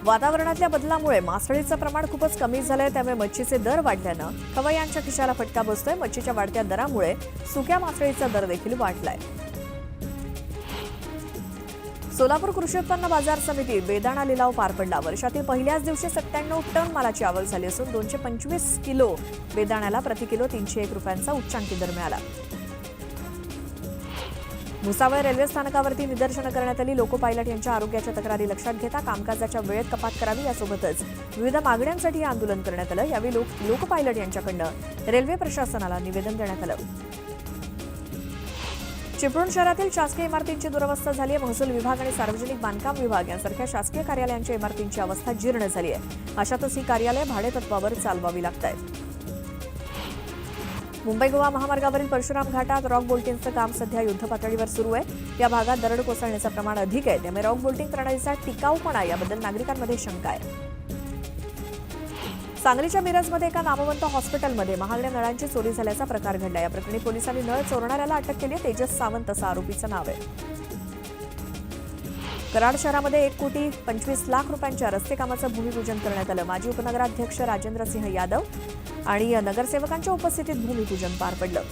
वातावरणातल्या बदलामुळे मासळीचं प्रमाण खूपच कमी झालंय, त्यामुळे मच्छीचे दर वाढल्यानं खवय्यांच्या खिशाला फटका बसतोय। मच्छीच्या वाढत्या दरामुळे सुक्या मासळीचा दर देखील वाढलाय। सोलापूर कृषी उत्पन्न बाजार समितीत बेदाणा लिलाव पार पडला। वर्षातील पहिल्याच दिवशी 97 टन मालाची आवक झाली असून 225 किलो बेदाण्याला प्रति किलो 301 रुपयांचा उच्चांकी दर मिळाला। भुसावळ रेल्वे स्थानकावरती निदर्शनं करण्यात आली। लोको पायलट यांच्या आरोग्याच्या तक्रारी लक्षात घेता कामकाजाच्या वेळेत कपात करावी यासोबतच विविध मागण्यांसाठी आंदोलन करण्यात आलं। यावेळी लोको पायलट यांच्याकडून रेल्वे प्रशासनाला निवेदन देण्यात आलं। चिपळूण शहरातील शासकीय इमारतींची दुरवस्था झाली आहे। महसूल विभाग आणि सार्वजनिक बांधकाम विभाग यांसारख्या शासकीय कार्यालयांच्या इमारतींची अवस्था जीर्ण झाली आहे। अशातच ही कार्यालय भाडेतत्वावर चालवावी लागतायत। मुंबई गोवा महामार्गावरील परशुराम घाटात रॉक बोल्टिंगचं काम सध्या युद्धपातळीवर सुरू आहे। या भागात दरड कोसळण्याचं प्रमाण अधिक आहे, त्यामुळे रॉक बोल्टिंग प्रणालीचा टिकाऊपणा याबद्दल नागरिकांमध्ये शंका आहे। सांगलीच्या मिरजमध्ये एका नामवंत हॉस्पिटलमध्ये महागड्या नळांची चोरी झाल्याचा प्रकार घडला। या प्रकरणी पोलिसांनी नळ चोरणाऱ्याला अटक केली आहे। तेजस सावंत असं आरोपीचं नाव आहे। कराड शहरामध्ये 1,25,00,000 रुपयांच्या रस्ते कामाचं भूमिपूजन करण्यात आलं। माजी उपनगराध्यक्ष राजेंद्र सिंह यादव आणि नगरसेवकांच्या उपस्थितीत भूमिपूजन पार पडलं।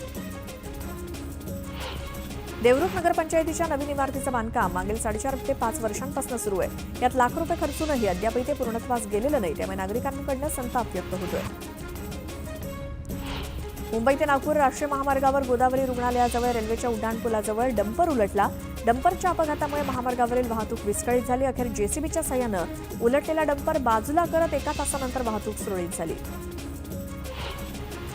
देवरुख नगरपंचायतीच्या नवीन इमारतीचं बांधकाम मागील 4.5 ते 5 वर्षांपासून सुरू आहे। यात लाखो रुपये खर्चूनही अद्यापही ते पूर्णत्वास गेलेलं नाही, त्यामुळे नागरिकांकडून संताप व्यक्त होतोय। मुंबई ते नागपूर राष्ट्रीय महामार्गावर गोदावरी रुग्णालयाजवळ रेल्वेच्या उड्डाणपुलाजवळ डंपर उलटला। डंपरच्या अपघातामुळे महामार्गावरील वाहतूक विस्कळीत झाली। अखेर जेसीबीच्या साहाय्यानं उलटलेला डंपर बाजूला करत 1 तासानंतर वाहतूक सुरळीत झाली।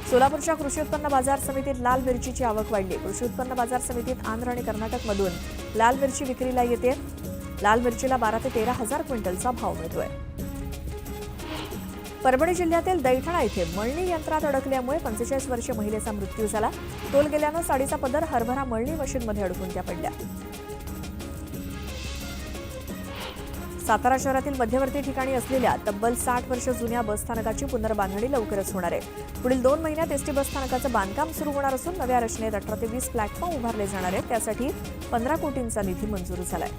सोलापूरच्या कृषी उत्पन्न बाजार समितीत लाल मिरचीची आवक वाढली। कृषी उत्पन्न बाजार समितीत आंध्र आणि कर्नाटकमधून लाल मिरची विक्रीला येते। लाल मिरचीला 12 ते 13 हजार क्विंटलचा भाव मिळतोय। परभणी जिल्ह्यातील दैठणा येथे मळणी यंत्रात अडकल्यामुळे 45 वर्षीय महिलेचा मृत्यू झाला। तोल गेल्यानं साडीचा पदर हरभरा मळणी मशीनमध्ये अडकून त्या पडल्या। सातारा शहरातील मध्यवर्ती ठिकाणी असलेल्या तब्बल 60 वर्ष जुन्या बसस्थानकाची पुनर्बांधणी लवकरच होणार आहे। पुढील 2 महिन्यात एसटी बसस्थानकाचं बांधकाम सुरू होणार असून नव्या रचनेत 18 ते 20 प्लॅटफॉर्म उभारले जाणार आहेत। त्यासाठी 15 कोटींचा निधी मंजूर झालाय।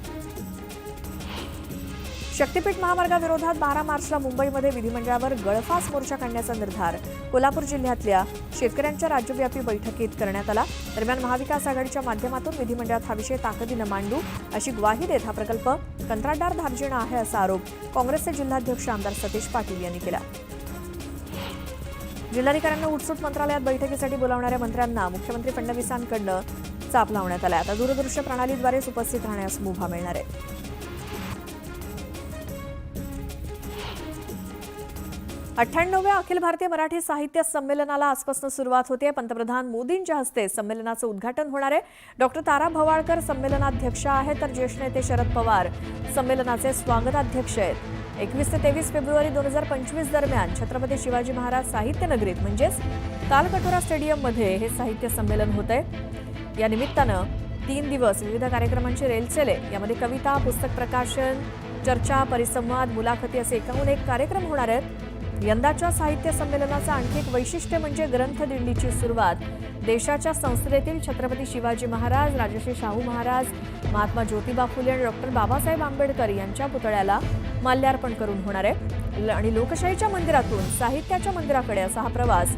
शक्तीपीठ महामार्गाविरोधात 12 मार्चला मुंबईमध्ये विधिमंडळावर गळफास मोर्चा काढण्याचा निर्धार कोल्हापूर जिल्ह्यातल्या शेतकऱ्यांच्या राज्यव्यापी बैठकीत करण्यात आला। दरम्यान महाविकास आघाडीच्या माध्यमातून विधिमंडळात हा विषय ताकदीनं मांडू अशी ग्वाही देत हा प्रकल्प कंत्राटदार धार्जिणा आहे असा आरोप काँग्रेसचे जिल्हाध्यक्ष आमदार सतीश पाटील यांनी केला। जिल्हाधिकाऱ्यांना उठसूट मंत्रालयात बैठकीसाठी बोलावणाऱ्या मंत्र्यांना मुख्यमंत्री फडणवीसांकडून चाप लावण्यात आला। आता दूरदृश्य प्रणालीद्वारेच उपस्थित राहण्यास मुभा मिळणार आहे। 98व्या अखिल भारतीय मराठी साहित्य संमेलनाला आजपासून सुरुवात होते। पंतप्रधान मोदींच्या हस्ते संमेलनाचं उद्घाटन होणार आहे। डॉक्टर तारा भवाळकर संमेलनाध्यक्ष आहेत, तर ज्येष्ठ नेते शरद पवार संमेलनाचे स्वागताध्यक्ष आहेत। 21 ते 23 फेब्रुवारी 2025 दरम्यान छत्रपती शिवाजी महाराज साहित्य नगरीत म्हणजेच तालकटोरा स्टेडियममध्ये हे साहित्य संमेलन होतंय। या निमित्तानं 3 दिवस विविध कार्यक्रमांची रेलचेल आहे। यामध्ये कविता, पुस्तक प्रकाशन, चर्चा, परिसंवाद, मुलाखती असे एकाहून एक कार्यक्रम होणार आहेत। यंदाच्या साहित्य संमेलनाचं आणखी एक वैशिष्ट्य म्हणजे ग्रंथदिंडीची सुरुवात देशाच्या संसदेतील छत्रपती शिवाजी महाराज, राजश्री शाहू महाराज, महात्मा ज्योतिबा फुले आणि डॉक्टर बाबासाहेब आंबेडकर यांच्या पुतळ्याला माल्यार्पण करून होणार आहे। आणि लोकशाहीच्या मंदिरातून साहित्याच्या मंदिराकडे असा हा प्रवास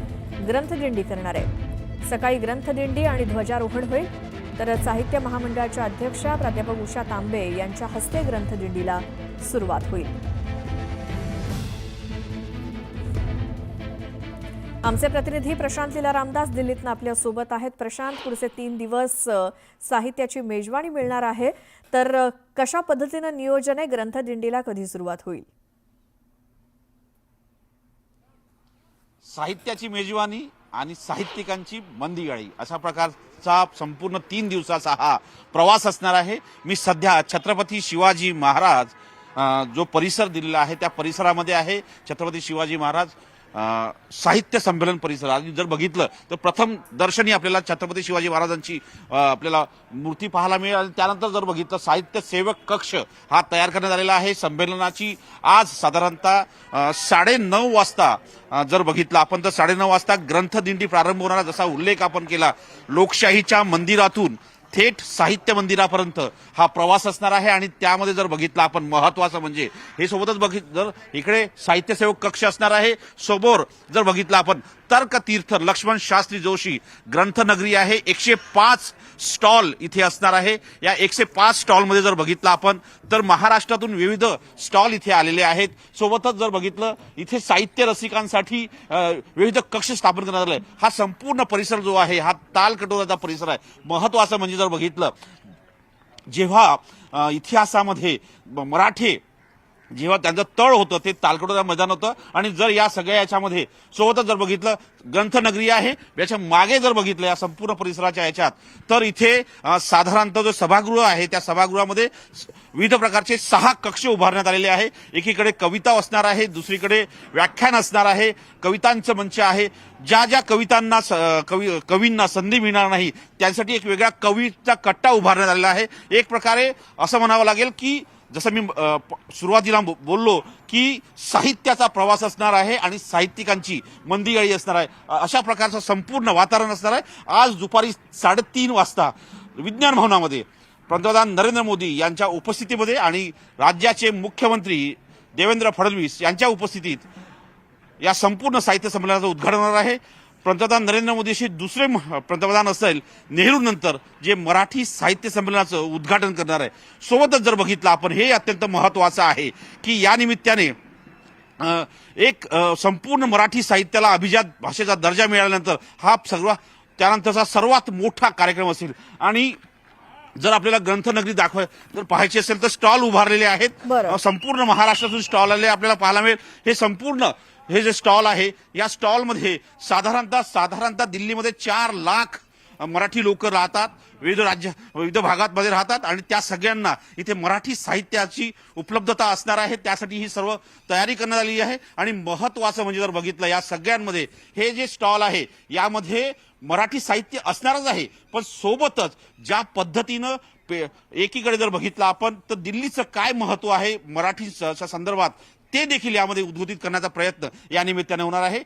ग्रंथदिंडी करणार आहे। सकाळी ग्रंथदिंडी आणि ध्वजारोहण होईल, तर साहित्य महामंडळाच्या अध्यक्षा प्राध्यापक उषा तांबे यांच्या हस्ते ग्रंथदिंडीला सुरुवात होईल। आमचे प्रतिनिधी प्रशांत लीला रामदास दिल्लीतनं आपल्या सोबत आहेत। प्रशांत, पुढचे 3 दिवस साहित्याची मेजवानी मिळणार आहे, तर कशा पद्धतीनं नियोजन आहे? ग्रंथदिंडीला कधी सुरुवात होईल? साहित्याची मेजवानी आणि साहित्यिकांची मंदिगाळी अशा प्रकारचा संपूर्ण 3 दिवसाचा हा प्रवास असणार आहे। मी सध्या छत्रपती शिवाजी महाराज जो परिसर दिलेला आहे त्या परिसरामध्ये आहे। छत्रपती शिवाजी महाराज साहित्य संमेलन परिसर आणि जर बघितलं तर प्रथम दर्शनी आपल्याला छत्रपती शिवाजी महाराजांची आपल्याला मूर्ती पाहायला मिळेल। आणि त्यानंतर जर बघितलं साहित्य सेवक कक्ष हा तयार करण्यात आलेला आहे। संमेलनाची आज साधारणतः 9:30 वाजता जर बघितलं आपण तर 9:30 वाजता ग्रंथदिंडी प्रारंभ होणार, जसा उल्लेख आपण केला लोकशाहीच्या मंदिरातून थेट साहित्य मंदिरापर्यंत हा प्रवास असणार आहे. आणि त्यामध्ये जर बघितलं आपण महत्वाचं म्हणजे हे सोबतच जर इकडे साहित्य सेवक कक्ष असणार आहे, समोर जर बघितलं आपण तर्कतीर्थ लक्ष्मण शास्त्री जोशी ग्रंथनगरी आहे. 105 स्टॉल इथे असणार आहे. या 105 स्टॉलमध्ये जर बघितलं आपण तर महाराष्ट्रातून विविध स्टॉल इथे आलेले आहेत. सोबतच जर बघितलं इथे साहित्य रसिकांसाठी विविध कक्ष स्थापन करण्यात आले. हा संपूर्ण परिसर जो आहे हा तालकटोऱ्याचा परिसर आहे. महत्वाचं म्हणजे जर बघितलं जेव्हा इतिहासामध्ये मराठे जेव्हा त्यांचं तळ होतं ते तालकटोरा मैदान होतं. आणि जर या सगळ्या याच्यामध्ये सोबतच जर बघितलं ग्रंथनगरी आहे, याच्या मागे जर बघितलं या संपूर्ण परिसराच्या याच्यात तर इथे साधारणतः जो सभागृह आहे त्या सभागृहामध्ये विविध प्रकारचे 6 कक्ष उभारण्यात आलेले आहे. एकीकडे कविता असणार आहे, दुसरीकडे व्याख्यान असणार आहे, कवितांचं मंच आहे. ज्या ज्या कवितांना कवींना संधी मिळणार नाही त्यांसाठी एक वेगळा कवीचा कट्टा उभारण्यात आलेला आहे. एक प्रकारे असं म्हणावं लागेल की जसं मी सुरुवातीला बोललो की साहित्याचा प्रवास असणार आहे आणि साहित्यिकांची मंदिगाळी असणार आहे. अशा प्रकारचं संपूर्ण वातावरण असणार आहे. आज दुपारी 3:30 वाजता विज्ञान भवनामध्ये पंतप्रधान नरेंद्र मोदी यांच्या उपस्थितीमध्ये आणि राज्याचे मुख्यमंत्री देवेंद्र फडणवीस यांच्या उपस्थितीत या संपूर्ण साहित्य संमेलनाचं उद्घाटन होणार आहे. पंतप्रधान नरेंद्र मोदीशी दुसरे पंतप्रधान असेल नेहरू नंतर जे मराठी साहित्य संमेलनाचं उद्घाटन करणार आहे. सोबतच जर बघितलं आपण हे अत्यंत महत्वाचं आहे की या निमित्ताने एक संपूर्ण मराठी साहित्याला अभिजात भाषेचा दर्जा मिळाल्यानंतर हा त्यानंतरचा सर्वात मोठा कार्यक्रम असेल. आणि जर आपल्याला ग्रंथनगरी जर पाहायची असेल तर स्टॉल उभारलेले आहेत. संपूर्ण महाराष्ट्रातून स्टॉल आले आपल्याला पाहायला मिळेल. हे संपूर्ण हे जे स्टॉल आहे या स्टॉलमध्ये साधारणतः दिल्लीमध्ये 4 लाख मराठी लोक राहतात, विविध भागांमध्ये राहतात आणि त्या सगळ्यांना इथे मराठी साहित्याची उपलब्धता असणार आहे. त्यासाठी ही सर्व तयारी करण्यात आली आहे. आणि महत्वाचं म्हणजे जर बघितलं या सगळ्यांमध्ये हे जे स्टॉल आहे यामध्ये मराठी साहित्य असणारच आहे, पण सोबतच ज्या पद्धतीनं एकीकडे जर बघितलं आपण तर दिल्लीचं काय महत्व आहे मराठीच्या संदर्भात ते देखील यामध्ये उद्घोषित करण्याचा प्रयत्न या निमित्ताने होणार आहे.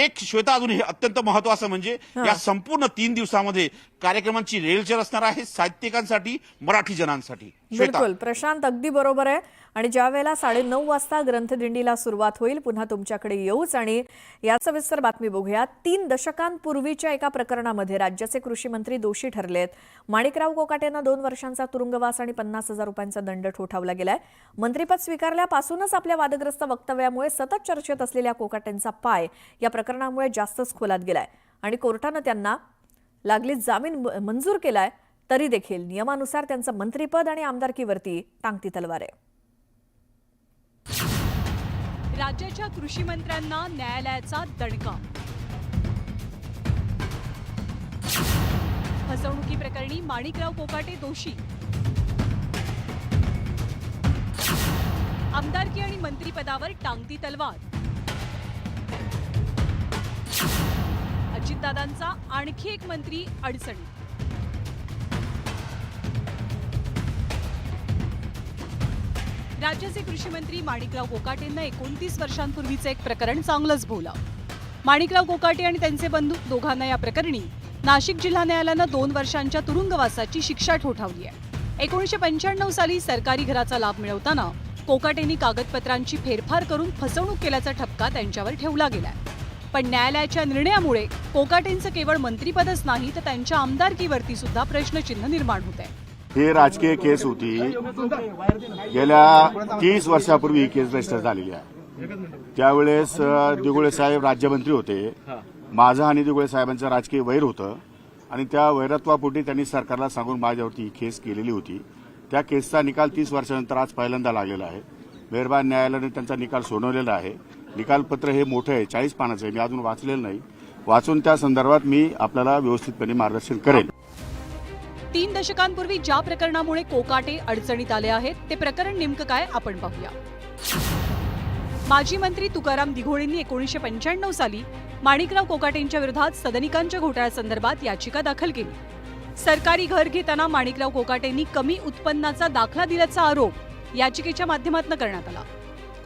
एक श्वेता अजून हे अत्यंत महत्वाचं म्हणजे या संपूर्ण 3 दिवसामध्ये कार्यक्रमांची रेलचेल असणार आहे साहित्यिकांसाठी, मराठी जनांसाठी. बिलकुल प्रशांत, अगदी बरोबर आहे. आणि ज्या वेळेला 9:30 वाजता ग्रंथदिंडीला सुरुवात होईल पुन्हा तुमच्याकडे येऊच आणि याचं विस्तार बातमी बघूया. 3 दशकांपूर्वीच्या एका प्रकरणामध्ये राज्याचे कृषी मंत्री दोषी ठरलेत. माणिकराव कोकाटेंना 2 वर्षांचा तुरुंगवास आणि 50,000 रुपयांचा दंड ठोठावला गेलाय. मंत्रिपद स्वीकारल्यापासूनच आपल्या वादग्रस्त वक्तव्यामुळे सतत चर्चेत असलेल्या कोकाटेंचा पाय या प्रकरणामुळे जास्तच खोलात गेलाय आणि कोर्टानं त्यांना लागलीच जामीन मंजूर केलाय. तरी देखील नियमानुसार त्यांचं मंत्रिपद आणि आमदारकीवरती टांगती तलवार आहे. राज्याच्या कृषी मंत्र्यांना न्यायालयाचा दणका. फसवणुकी प्रकरणी माणिकराव कोकाटे दोषी. आमदारकी आणि मंत्रिपदावर टांगती तलवार. अजितदादांचा आणखी एक मंत्री अडचणीत. राज्याचे कृषी मंत्री माणिकराव कोकाटेंना 29 वर्षांपूर्वीचं एक प्रकरण चांगलंच भोवलं. माणिकराव कोकाटे आणि त्यांचे बंधू दोघांना या प्रकरणी नाशिक जिल्हा न्यायालयानं 2 वर्षांच्या तुरुंगवासाची शिक्षा ठोठावली आहे. 1995 साली सरकारी घराचा लाभ मिळवताना कोकाटेंनी कागदपत्रांची फेरफार करून फसवणूक केल्याचा ठपका त्यांच्यावर ठेवला गेलाय. पण न्यायालयाच्या निर्णयामुळे कोकाटेंचं केवळ मंत्रिपदच नाही तर त्यांच्या आमदारकीवरती सुद्धा प्रश्नचिन्ह निर्माण होत आहे. ही राजकीय केस होती. गेल्या 30 वर्षापूर्वी ही केस रजिस्टर झालेली आहे. त्यावेळेस दिगुळे साहेब राज्यमंत्री होते. माझं आणि दिगुळे साहेबांचं राजकीय वैर होतं आणि त्या वैरत्वापोटी त्यांनी सरकारला सांगून माझ्यावरती ही केस केलेली होती. त्या केसचा निकाल 30 वर्षानंतर आज पहिल्यांदा लागलेला आहे. मेहरबान न्यायालयाने त्यांचा निकाल सोडवलेला आहे. निकालपत्र हे मोठं आहे, 40 पानाचं आहे. मी अजून वाचलेलं नाही. वाचून त्या संदर्भात मी आपल्याला व्यवस्थितपणे मार्गदर्शन करेन. 3 दशकांपूर्वी ज्या प्रकरणामुळे कोकाटे अडचणीत आले आहेत ते प्रकरण नेमकं काय आपण पाहूया. माजी मंत्री तुकाराम दिघोळेंनी 1995 साली माणिकराव कोकाटेंच्या विरोधात सदनिकांच्या घोटाळ्यासंदर्भात याचिका दाखल केली. सरकारी घर घेताना माणिकराव कोकाटेंनी कमी उत्पन्नाचा दाखला दिल्याचा आरोप याचिकेच्या माध्यमातून करण्यात आला.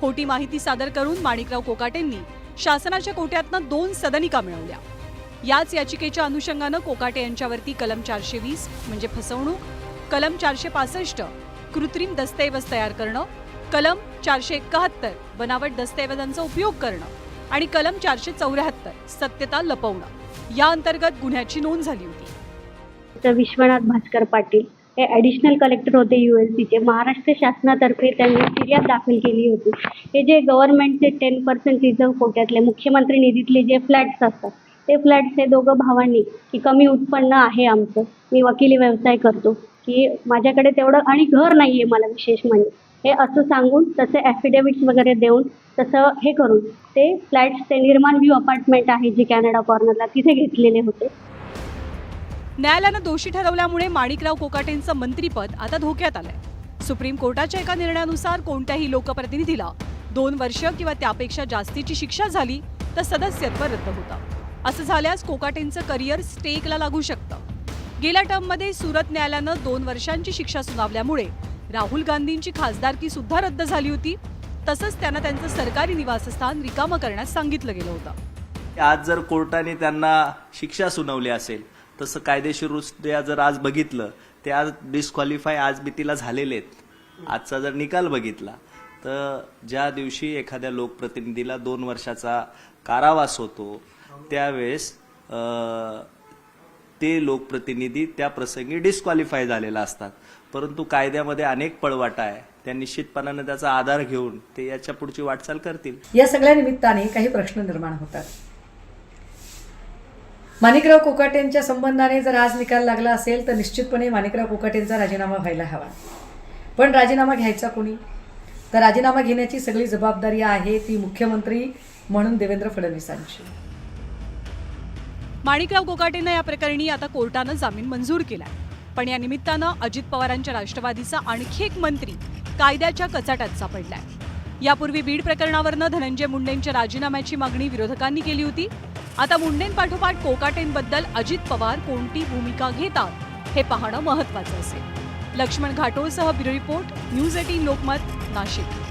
खोटी माहिती सादर करून माणिकराव कोकाटेंनी शासनाच्या कोट्यातनं 2 सदनिका मिळवल्या. याच याचिकेच्या अनुषंगानं कोकाटे यांच्यावरती कलम 420 म्हणजे फसवणूक, कलम 465 कृत्रिम दस्तऐवज तयार करणं, कलम 471 बनावट दस्तऐवजांचा उपयोग करणं आणि कलम 474 सत्यता लपवणं या अंतर्गत गुन्ह्याची नोंद झाली होती. तर विश्वनाथ भास्कर पाटील हे ॲडिशनल कलेक्टर होते ULCचे. महाराष्ट्र शासनातर्फे त्यांनी फिर्याद दाखल केली होती. हे जे गव्हर्नमेंटचे 10% रिझर्व्ह कोट्यातले मुख्यमंत्री निधीतले जे फ्लॅट्स असतात ते फ्लॅट्स हे दोघं भावांनी की कमी उत्पन्न आहे आमचं, मी वकिली व्यवसाय करतो, की माझ्याकडे तेवढं आणि घर नाही आहे मला विशेष म्हणजे, हे असं सांगून तसे ॲफिडेविट्स वगैरे देऊन तसं हे करून ते फ्लॅट्स ते निर्माण व्ह्यू अपार्टमेंट आहे जे कॅनडा कॉर्नरला तिथे घेतलेले होते. न्यायालयानं दोषी ठरवल्यामुळे माणिकराव कोकाटेंचं मंत्रीपद आता धोक्यात आलंय. सुप्रीम कोर्टाच्या एका निर्णयानुसार कोणत्याही लोकप्रतिनिधीला 2 वर्ष किंवा त्यापेक्षा जास्तीची शिक्षा झाली तर सदस्यत्व रद्द होतं. असं झाल्यास कोकाटेंचं करिअर स्टेकला लागू शकतं. गेल्या टर्ममध्ये सुरत न्यायालयानं 2 वर्षांची शिक्षा सुनावल्यामुळे राहुल गांधींची खासदारकी सुद्धा रद्द झाली होती. तसंच त्यांना त्यांचं सरकारी निवासस्थान रिकामं करण्यास सांगितलं गेलं होतं. आज जर कोर्टाने त्यांना शिक्षा सुनावली असेल तसं कायदेशीरदृष्ट्या जर आज बघितलं ते आज डिस्क्वालिफाय आज बितीला झालेले आहेत. आजचा जर निकाल बघितला तर ज्या दिवशी एखाद्या लोकप्रतिनिधीला 2 वर्षाचा कारावास होतो त्यावेळेस ते लोकप्रतिनिधी त्या प्रसंगी डिस्क्वालिफाय झालेला असतात. परंतु कायद्यामध्ये अनेक पळवाटा आहे, त्या निश्चितपणाने त्याचा आधार घेऊन ते याच्या पुढची वाटचाल करतील. या सगळ्या निमित्ताने काही प्रश्न निर्माण होतात. माणिकराव कोकाटेंच्या संबंधाने जर आज निकाल लागला असेल तर निश्चितपणे माणिकराव कोकाटेंचा राजीनामा व्हायला हवा. पण राजीनामा घ्यायचा कोणी? तर राजीनामा घेण्याची सगळी जबाबदारी आहे ती मुख्यमंत्री म्हणून देवेंद्र फडणवीसांची. माणिकराव कोकाटेंना या प्रकरणी आता कोर्टानं जामीन मंजूर केलाय. पण या निमित्तानं अजित पवारांच्या राष्ट्रवादीचा आणखी एक मंत्री कायद्याच्या कचाट्यात सापडलाय. यापूर्वी बीड प्रकरणावरनं धनंजय मुंडेंच्या राजीनाम्याची मागणी विरोधकांनी केली होती. आता मुंडेंपाठोपाठ कोकाटेंबद्दल अजित पवार कोणती भूमिका घेतात हे पाहणं महत्त्वाचं असेल. लक्ष्मण घाटोळसह bureau report, news 18 Lokmat, Nashik.